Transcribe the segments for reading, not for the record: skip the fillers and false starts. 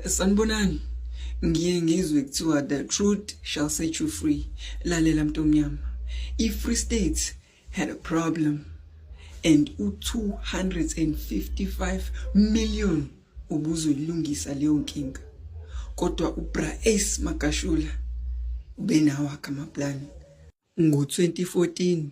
Sanibonani. Ngiye ngizwe kuthiwa the truth shall set you free. Lalela mntomnyama. Free State had a problem and u255 million ubuzolungisa leyo nkinga. Kodwa uBra Ace Magashule ubenawo amaplan. Ngo-2014,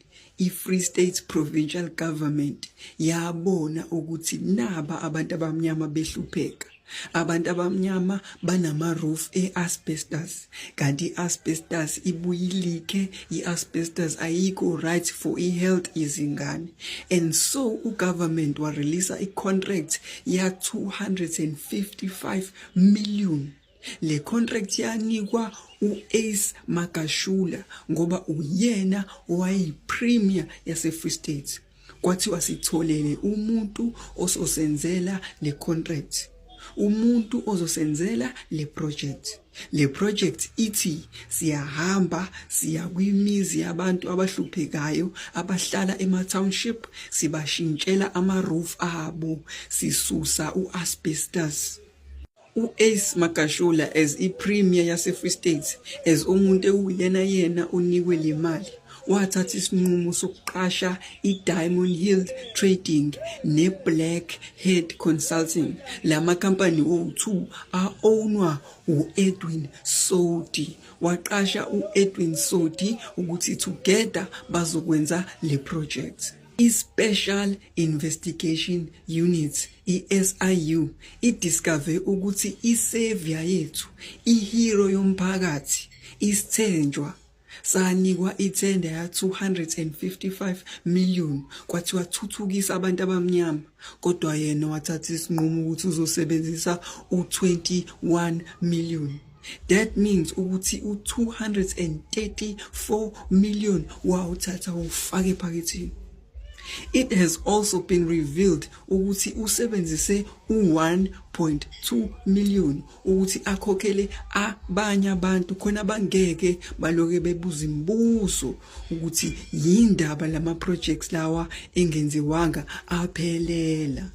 Free State Provincial Government yabona ukuthi naba abantu abamnyama behlupheka. Abantu abamnyama banama-roof e-asbestos, kanti i-asbestos ibuyilike, i-asbestos ayikho right for i-health yezingane. And so ugovernment wareleasa i-contract ya255 million. Le contract yanikwa u-Ace Magashule ngoba uyena owayipremier yase-Free State. Kwathiwa sitholele umuntu ososenzela le contract, umuntu ozosenzela le project. Le project ithi siyahamba siya kwimizi yabantu abahluphekayo abahlala ema-township, sibashintshela ama-roof abo, sisusa u-asbestos. U-Ace Magashule as ipremier yase-Free State, as umuntu yena unikwe le mali, wathatha isinqumo sokuqasha i-Diamond Hill Trading ne-Black Head Consulting. Lama company o2 a-ownwa u-Edwin Sodi. Waqasha u-Edwin Sodi ukuthi together bazokwenza le project. I-Special Investigation Unit, i-SIU, idiscover ukuthi i-savior yethu, ihero yomphakathi, isithenjwa, sanikwa itender ya255 million kwathiwa thuthukisa abantu abamnyama, kodwa yena wathatha isinqumo ukuthi uzosebenzisa u21 million. That means ukuthi u234 million wawuthatha ufake ephaketheni. It has also been revealed ukuthi usebenzise u1.2 million ukuthi akhokhele abanye abantu khona bangeke baloke bebuza imibuzo ukuthi yindaba lama projects lawa engenziwanga aphelela.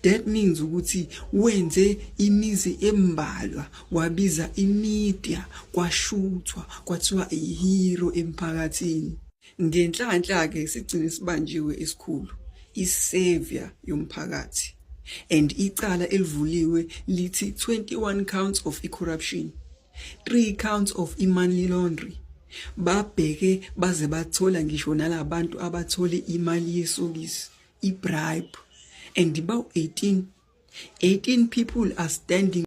That means ukuthi wenze imizi embalwa, wabiza imedia, kwashuthwa, kwathiwa ihero emphakathini. Ngenhlanhla ke sigcine sibanjiwe esikhulu, i-savior yomphakathi. And icala elivuliwe lithi 21 counts of corruption, 3 counts of money laundering. Babheke baze bathola ngisho nalabantu abathole imali yesokisi, i-bribe, and about 18 people are standing